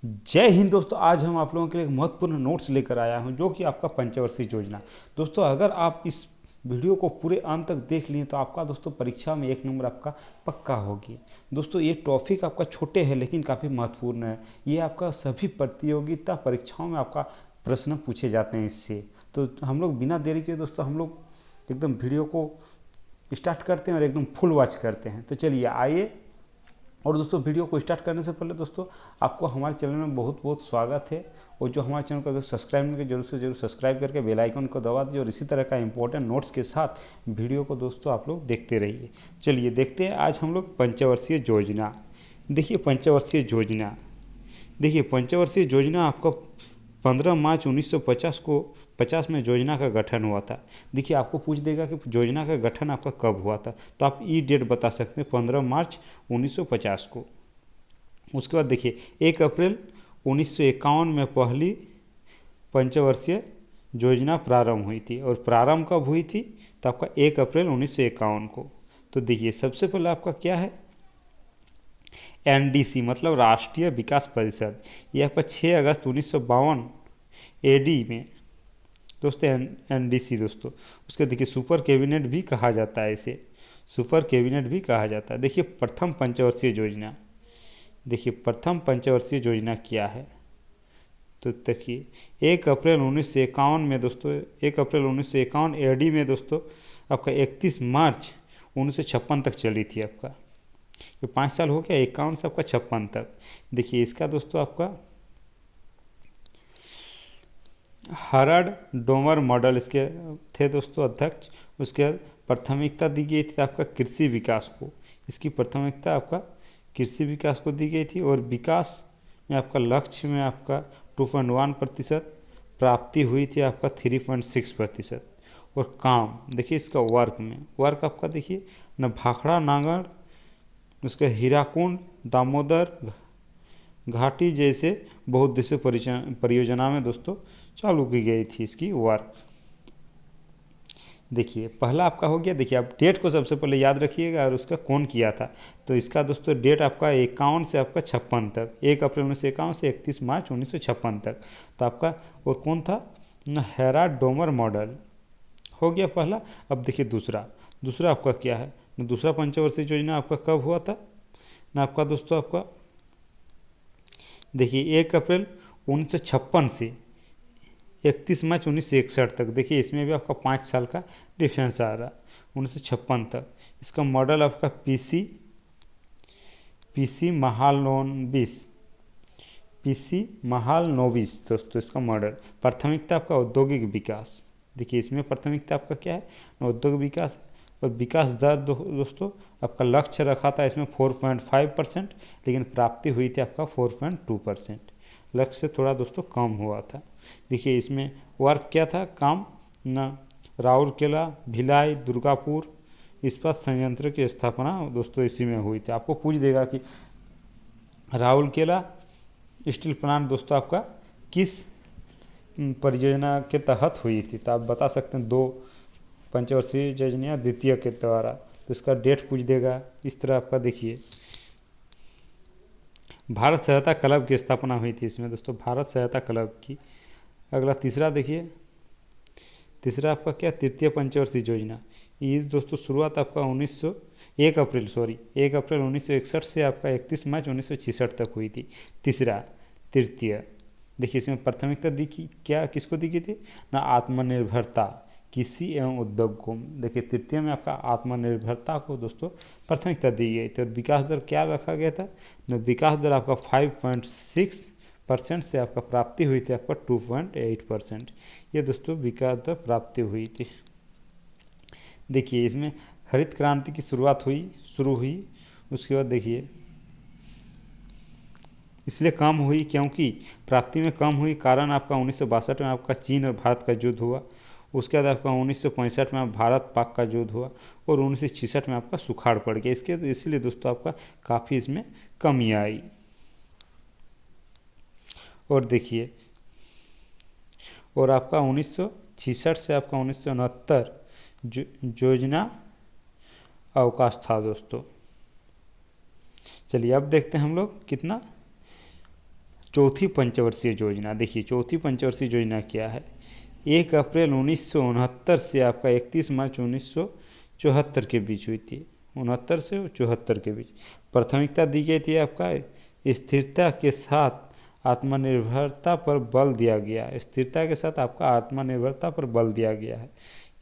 जय हिंद दोस्तों। आज हम आप लोगों के लिए एक महत्वपूर्ण नोट्स लेकर आया हूं जो कि आपका पंचवर्षीय योजना। दोस्तों अगर आप इस वीडियो को पूरे अंत तक देख लिए तो आपका दोस्तों परीक्षा में 1 नंबर आपका पक्का होगी। दोस्तों ये टॉपिक आपका छोटे है लेकिन काफ़ी महत्वपूर्ण है। ये आपका सभी प्रतियोगिता परीक्षाओं में आपका प्रश्न पूछे जाते हैं इससे। तो हम लोग बिना देरी के दोस्तों हम लोग एकदम वीडियो को स्टार्ट करते हैं और एकदम फुल वॉच करते हैं। तो चलिए आइए। और दोस्तों वीडियो को स्टार्ट करने से पहले दोस्तों आपको हमारे चैनल में बहुत बहुत स्वागत है। और जो हमारे चैनल को सब्सक्राइब नहीं किया जरूर से जरूर सब्सक्राइब करके बेल आइकन को दबा दीजिए और इसी तरह का इंपॉर्टेंट नोट्स के साथ वीडियो को दोस्तों आप लोग देखते रहिए। चलिए देखते हैं आज हम लोग पंचवर्षीय योजना। देखिए पंचवर्षीय योजना, देखिए पंचवर्षीय योजना आपका 15 मार्च 1950 को 50 में योजना का गठन हुआ था। देखिए आपको पूछ देगा कि योजना का गठन आपका कब हुआ था, तो आप ई डेट बता सकते हैं 15 मार्च 1950 को। उसके बाद देखिए 1 अप्रैल 1951 में पहली पंचवर्षीय योजना प्रारंभ हुई थी। और प्रारंभ कब हुई थी, तो आपका 1 अप्रैल 1951 को। तो देखिए सबसे पहले आपका क्या है, एनडीसी मतलब राष्ट्रीय विकास परिषद। यह आपका 6 अगस्त 1952 एडी में दोस्तों एनडीसी दोस्तों। उसके देखिए सुपर कैबिनेट भी कहा जाता है, इसे सुपर कैबिनेट भी कहा जाता है। देखिए प्रथम पंचवर्षीय योजना, देखिए प्रथम पंचवर्षीय योजना क्या है, तो देखिए 1 अप्रैल 1951 में दोस्तों 1 अप्रैल 1951 एडी में दोस्तों आपका 31 मार्च 1956 तक चली थी। आपका ये 5 साल हो गया, 51 से आपका 56 तक। देखिए इसका दोस्तों आपका हराड डोमर मॉडल इसके थे दोस्तों अध्यक्ष। उसके बाद प्राथमिकता दी गई थी आपका कृषि विकास को, इसकी प्राथमिकता आपका कृषि विकास को दी गई थी। और विकास में आपका लक्ष्य में आपका 2.1% प्राप्ति हुई थी, आपका 3.6%। और काम देखिए इसका वर्क आपका देखिए न भाखड़ा नागड़, उसका हीराकुंड दामोदर घाटी जैसे बहुउद्देशीय परियोजना में दोस्तों चालू की गई थी इसकी वर्क। देखिए पहला आपका हो गया। देखिए आप डेट को सबसे पहले याद रखिएगा और उसका कौन किया था। तो इसका दोस्तों डेट आपका 51 से आपका 56 तक, 1 अप्रैल 1951 से 31 मार्च 1956 तक। तो आपका और कौन था ना, हेराड डोमर मॉडल हो गया पहला। अब देखिए दूसरा आपका क्या है ना, दूसरा पंचवर्षीय योजना आपका कब हुआ था ना, आपका दोस्तों आपका देखिए 1 अप्रैल 1956 से 31 मार्च 1961 तक। देखिए इसमें भी आपका 5 साल का डिफरेंस आ रहा, 1956 तक। इसका मॉडल आपका पीसी महालनोबिस दोस्तों इसका मॉडल। प्राथमिकता आपका औद्योगिक विकास। देखिए इसमें प्राथमिकता आपका क्या है, औद्योगिक विकास। और विकास दर दोस्तों आपका लक्ष्य रखा था इसमें 4.5%, लेकिन प्राप्ति हुई थी आपका 4.2%। लक्ष्य से थोड़ा दोस्तों कम हुआ था। देखिए इसमें वर्क क्या था, काम न राउरकेला, भिलाई, दुर्गापुर इस्पात संयंत्र की स्थापना दोस्तों इसी में हुई थी। आपको पूछ देगा कि राउरकेला स्टील प्लांट दोस्तों आपका किस परियोजना के तहत हुई थी, तो आप बता सकते हैं 2 पंचवर्षीय योजना द्वितीय के द्वारा। तो इसका डेट पूछ देगा इस तरह आपका। देखिए भारत सहायता क्लब की स्थापना हुई थी इसमें दोस्तों, भारत सहायता क्लब की। अगला तीसरा देखिए, तीसरा आपका क्या, तृतीय पंचवर्षीय योजना। ये दोस्तों शुरुआत आपका 1 अप्रैल 1961 से आपका 31 मार्च 1966 तक हुई थी। तृतीय देखिए इसमें प्राथमिकता दी की क्या, किसको दी गई थी ना, आत्मनिर्भरता कृषि एवं उद्योग को। देखिए तृतीय में आपका आत्मनिर्भरता को दोस्तों प्राथमिकता दी गई थी। और विकास दर क्या रखा गया था ना, विकास दर आपका 5.6% से आपका प्राप्ति हुई थी आपका 2.8%। ये दोस्तों विकास दर प्राप्ति हुई थी। देखिए इसमें हरित क्रांति की शुरू हुई। उसके बाद देखिए इसलिए कम हुई क्योंकि प्राप्ति में कम हुई, कारण आपका 1962 में आपका चीन और भारत का युद्ध हुआ। उसके बाद आपका 1965 में भारत पाक का युद्ध हुआ। और 1966 में आपका सुखाड़ पड़ गया। इसीलिए दोस्तों आपका काफ़ी इसमें कमी आई। और देखिए और आपका 1966 से आपका 1969 योजना अवकाश था दोस्तों। चलिए अब देखते हैं हम लोग कितना चौथी पंचवर्षीय योजना, देखिए चौथी पंचवर्षीय योजना क्या है। 1 अप्रैल 1969 से आपका 31 मार्च 1974 के बीच हुई थी। 69 से 74 के बीच प्राथमिकता दी गई थी आपका स्थिरता के साथ आत्मनिर्भरता पर बल दिया गया। स्थिरता के साथ आपका आत्मनिर्भरता पर बल दिया गया है।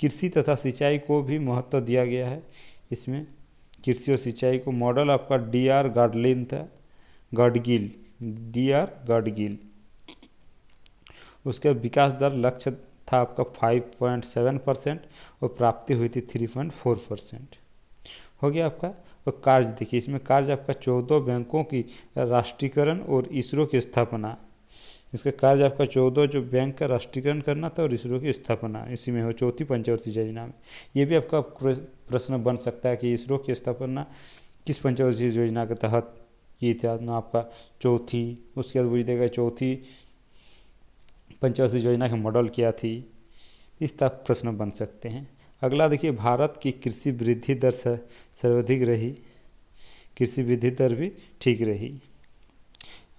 कृषि तथा सिंचाई को भी महत्व दिया गया है। इसमें कृषि और सिंचाई को मॉडल आपका डी.आर. गाडलिन था, गाडगिल, डी.आर. गाडगिल। उसका विकास दर लक्ष्य था आपका 5.7% और प्राप्ति हुई थी 3.4%। हो गया आपका। और कार्य देखिए, इसमें कार्य आपका 14 बैंकों की राष्ट्रीयकरण और इसरो की स्थापना। इसका कार्य आपका 14 जो बैंक का राष्ट्रीयकरण करना था और इसरो की स्थापना इसी में हो, चौथी पंचवर्षीय योजना में। ये भी आपका प्रश्न बन सकता है कि इसरो की स्थापना किस पंचवर्षीय योजना के तहत की थी ना आपका चौथी। उसके बाद पूछ देगा चौथी पंचवर्षीय योजना का मॉडल क्या थी। इस तरह प्रश्न बन सकते हैं। अगला देखिए, भारत की कृषि वृद्धि दर सर्वाधिक रही। कृषि वृद्धि दर भी ठीक रही।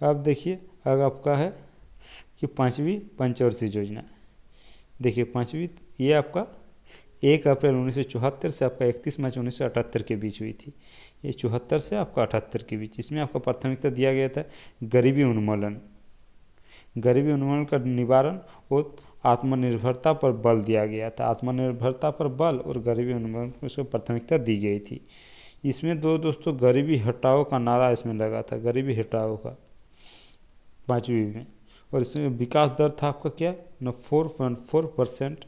अब देखिए अगर आपका है कि पांचवी पंचवर्षीय योजना, देखिए पांचवी ये आपका 1 अप्रैल 1974 से आपका 31 मार्च 1978 के बीच हुई थी। ये 74 से आपका 78 के बीच। इसमें आपका प्राथमिकता दिया गया था गरीबी उन्मूलन, गरीबी उन्मूलन का निवारण और आत्मनिर्भरता पर बल दिया गया था। आत्मनिर्भरता पर बल और गरीबी उन्मूलन को इसको प्राथमिकता दी गई थी। इसमें दोस्तों गरीबी हटाओ का नारा इसमें लगा था, गरीबी हटाओ का पांचवी में। और इसमें विकास दर था आपका क्या न 4.4%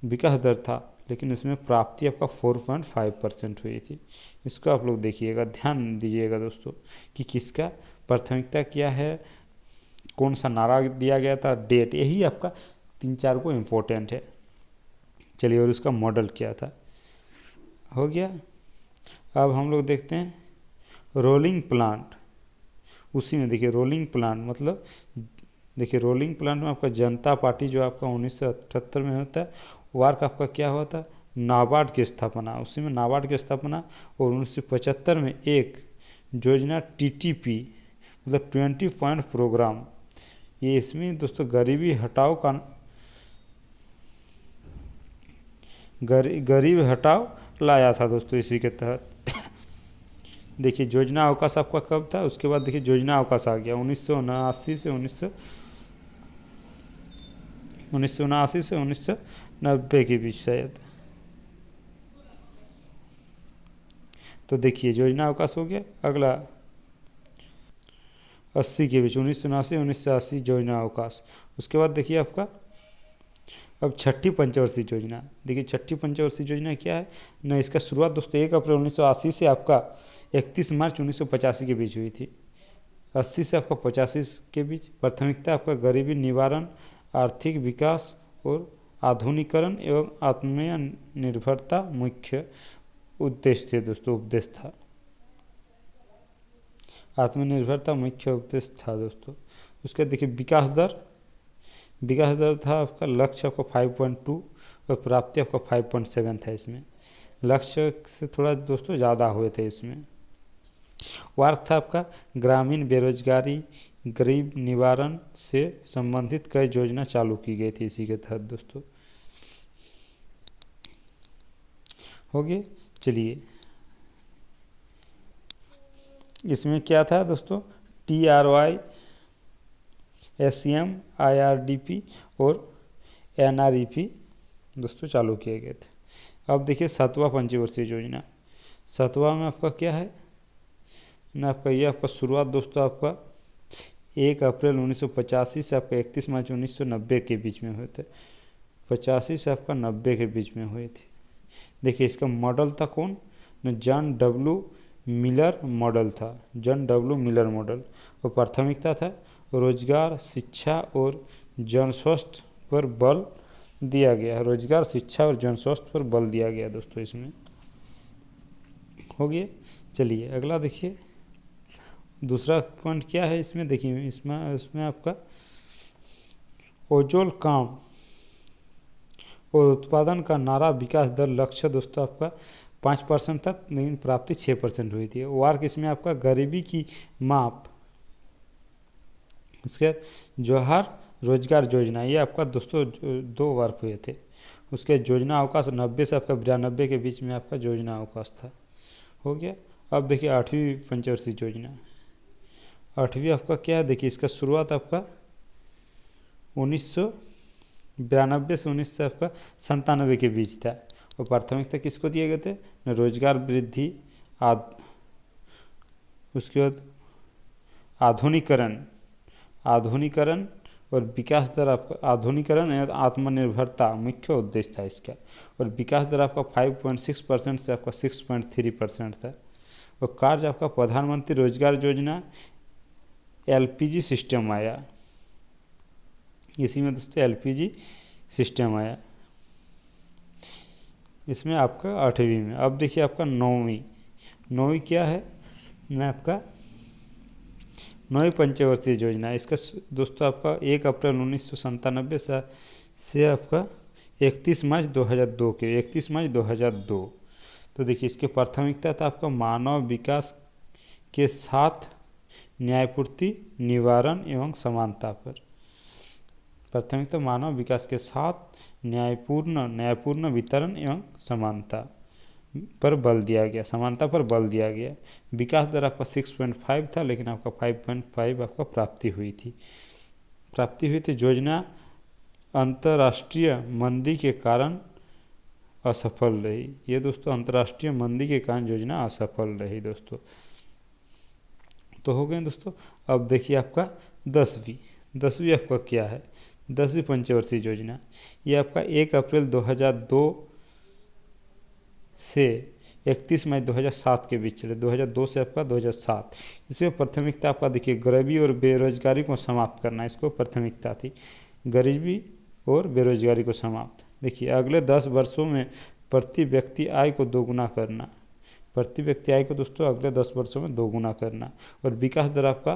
विकास दर था, लेकिन इसमें प्राप्ति आपका 4.5% हुई थी। इसको आप लोग देखिएगा, ध्यान दीजिएगा दोस्तों कि किसका प्राथमिकता क्या है, कौन सा नारा दिया गया था, डेट, यही आपका 3-4 को इम्पोर्टेंट है। चलिए, और उसका मॉडल क्या था, हो गया। अब हम लोग देखते हैं रोलिंग प्लांट। उसी में देखिए रोलिंग प्लांट मतलब देखिए रोलिंग प्लांट में आपका जनता पार्टी जो आपका 1978 में होता है, वार्क आपका क्या हुआ था, नाबार्ड की स्थापना। उसी में नाबार्ड की स्थापना। और 1975 में एक योजना टीटीपी मतलब 20 पॉइंट प्रोग्राम, ये इसमें दोस्तों गरीबी हटाओ का गरीब हटाओ लाया था दोस्तों इसी के तहत। देखिए योजना अवकाश आपका कब था, उसके बाद देखिए योजना अवकाश आ गया 1979 से 1990 के बीच शायद। तो देखिए योजना अवकाश हो गया। अगला 80 के बीच 1979-1980 योजना अवकाश। उसके बाद देखिए आपका अब छठी पंचवर्षीय योजना। देखिए छठी पंचवर्षीय योजना क्या है ना, इसका शुरुआत दोस्तों 1 अप्रैल 1980 से आपका 31 मार्च 1985 के बीच हुई थी। 80 से आपका 85 के बीच प्राथमिकता आपका गरीबी निवारण, आर्थिक विकास और आधुनिकीकरण एवं आत्मनिर्भरता मुख्य उद्देश्य थे दोस्तों, उपदेश था। आत्मनिर्भरता मुख्य उपदेश था दोस्तों। उसका देखिए विकास दर था आपका, लक्ष्य आपका 5.2 और प्राप्ति आपका 5.7 था। इसमें लक्ष्य से थोड़ा दोस्तों ज़्यादा हुए थे। इसमें वार्क था आपका ग्रामीण बेरोजगारी, गरीब निवारण से संबंधित कई योजना चालू की गई थी इसी के तहत दोस्तों। हो गए। चलिए इसमें क्या था दोस्तों, TRY, SCM, IRDP और NREP दोस्तों चालू किए गए थे। अब देखिए 7वां पंचवर्षीय योजना। 7वां में आपका क्या है ना, आपका ये आपका शुरुआत दोस्तों आपका 1 अप्रैल 1985 से आपका 31 मार्च 1990 के बीच में हुए थे। 85 से आपका 90 के बीच में हुए थे। देखिए इसका मॉडल था कौन न, जॉन डब्ल्यू मिलर मॉडल था, जॉन डब्ल्यू मिलर मॉडल। और प्राथमिकता था रोजगार, शिक्षा और जनस्वास्थ्य पर बल दिया गया। रोजगार, शिक्षा और जनस्वास्थ्य पर बल दिया गया दोस्तों इसमें। हो गया। चलिए अगला देखिए दूसरा पॉइंट क्या है इसमें। देखिए इसमें आपका ओजोल काम और उत्पादन का नारा विकास दर लक्ष्य दोस्तों आपका 5% था, लेकिन प्राप्ति 6% हुई थी। वार्क इसमें आपका गरीबी की माप उसके बाद जवाहर रोजगार योजना, ये आपका दोस्तों 2 वर्क हुए थे। उसके योजना अवकाश 90 से आपका 92 के बीच में आपका योजना अवकाश था, हो गया। अब देखिए 8वीं पंचवर्षीय योजना। 8वीं आपका क्या है, देखिए इसका शुरुआत आपका 1992 से 19 से आपका 97 के बीच था। और प्राथमिकता किसको दिए गए थे, रोजगार वृद्धि, उसके बाद आधुनिकरण और विकास दर आपका, आधुनिकरण एवं आत्मनिर्भरता मुख्य उद्देश्य था इसका। और विकास दर आपका 5.6% से आपका 6.3% था। और कार्य आपका प्रधानमंत्री रोजगार योजना, LPG सिस्टम आया, इसी में दोस्तों LPG सिस्टम आया इसमें आपका 8वीं में। अब देखिए आपका 9वीं क्या है, मैं आपका 9वीं पंचवर्षीय योजना। इसका दोस्तों आपका 1 अप्रैल 1997 से आपका 31 मार्च 2002। तो देखिए इसकी प्राथमिकता था आपका मानव विकास के साथ न्यायपूर्ति, निवारण एवं समानता पर। प्राथमिकता मानव विकास के साथ न्यायपूर्ण वितरण एवं समानता पर बल दिया गया, समानता पर बल दिया गया। विकास दर आपका 6.5 था, लेकिन आपका 5.5 आपका प्राप्ति हुई थी। योजना अंतर्राष्ट्रीय मंदी के कारण असफल रही। ये दोस्तों अंतर्राष्ट्रीय मंदी के कारण योजना असफल रही दोस्तों। तो हो गए दोस्तों। अब देखिए आपका 10वीं आपका क्या है, 10वीं पंचवर्षीय योजना। ये आपका 1 अप्रैल 2002 से 31 मई 2007 के बीच चले, 2002 से आपका 2007। इसमें प्राथमिकता आपका देखिए गरीबी और बेरोजगारी को समाप्त करना, इसको प्राथमिकता थी, गरीबी और बेरोजगारी को समाप्त। देखिए अगले 10 वर्षों में प्रति व्यक्ति आय को दोगुना करना, दोस्तों अगले 10 वर्षों में दोगुना करना। और विकास दर आपका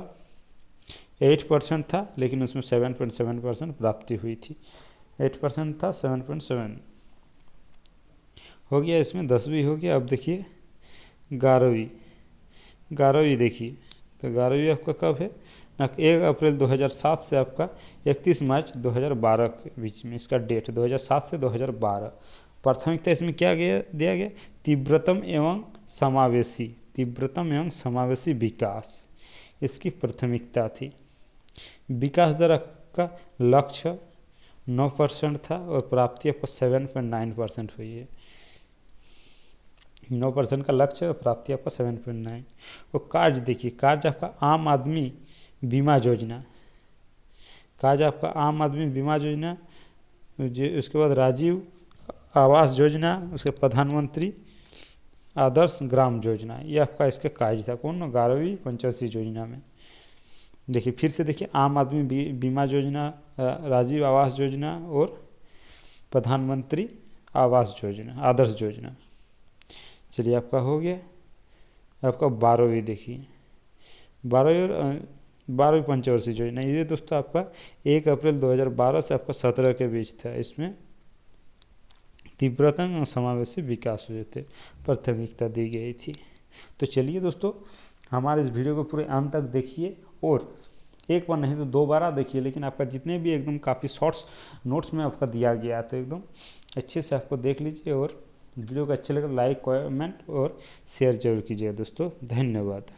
8% था, लेकिन उसमें 7.7% प्राप्ति हुई थी। 8% था, 7.7 हो गया। इसमें 10वीं हो गया। अब देखिए 11वीं देखिए, तो 11वीं आपका कब है ना, 1 अप्रैल 2007 से आपका 31 मार्च 2012 के बीच में इसका डेट, 2007 से 2012। प्राथमिकता इसमें क्या दिया गया, तीव्रतम एवं समावेशी विकास, इसकी प्राथमिकता थी। विकास दर का लक्ष्य 9% था और प्राप्ति आपका 7.9% हुई है। 9% का लक्ष्य और प्राप्ति आपका 7.9। और कार्य देखिए, कार्य आपका आम आदमी बीमा योजना, उसके बाद राजीव आवास योजना, उसके प्रधानमंत्री आदर्श ग्राम योजना, ये आपका इसका कार्य था। कौन, 11वीं पंचवर्षीय योजना में। देखिए फिर से देखिए, आम आदमी बीमा योजना, राजीव आवास योजना और प्रधानमंत्री आवास योजना, आदर्श योजना। चलिए आपका हो गया। आपका 12वीं देखिए, 12वीं पंचवर्षीय योजना। ये दोस्तों आपका 1 अप्रैल 2012 से आपका 17 के बीच था। इसमें तीव्रतम और समावेशी विकास हुए थे, प्राथमिकता दी गई थी। तो चलिए दोस्तों, हमारे इस वीडियो को पूरे अंत तक देखिए, और एक बार नहीं तो 2 बार देखिए, लेकिन आपका जितने भी एकदम काफ़ी शॉर्ट्स नोट्स में आपका दिया गया है, तो एकदम अच्छे से आपको देख लीजिए। और वीडियो को अच्छे लगे तो लाइक, कमेंट और शेयर जरूर कीजिएगा दोस्तों। धन्यवाद।